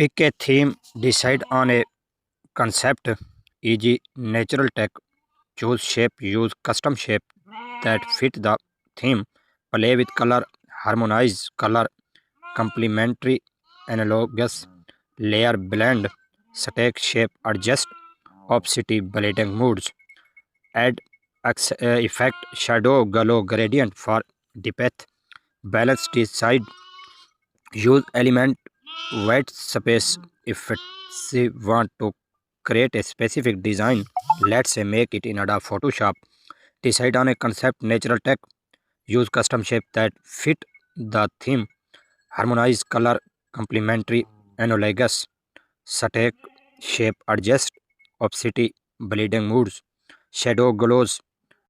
Pick a theme, decide on a concept, e.g., natural tech, choose shape, use custom shape that fit the theme, play with color, harmonize color, complementary, analogous, layer blend, stack shape, adjust, opacity, blending moods, add effect, shadow, glow, gradient for depth, balance, decide, use element white space if we want to create a specific design. Let's say make it in Adobe Photoshop. Decide on a concept, natural tech. Use custom shape that fit the theme. Harmonize color, complementary, analogous, static shape, adjust, opacity, bleeding moods, shadow glows,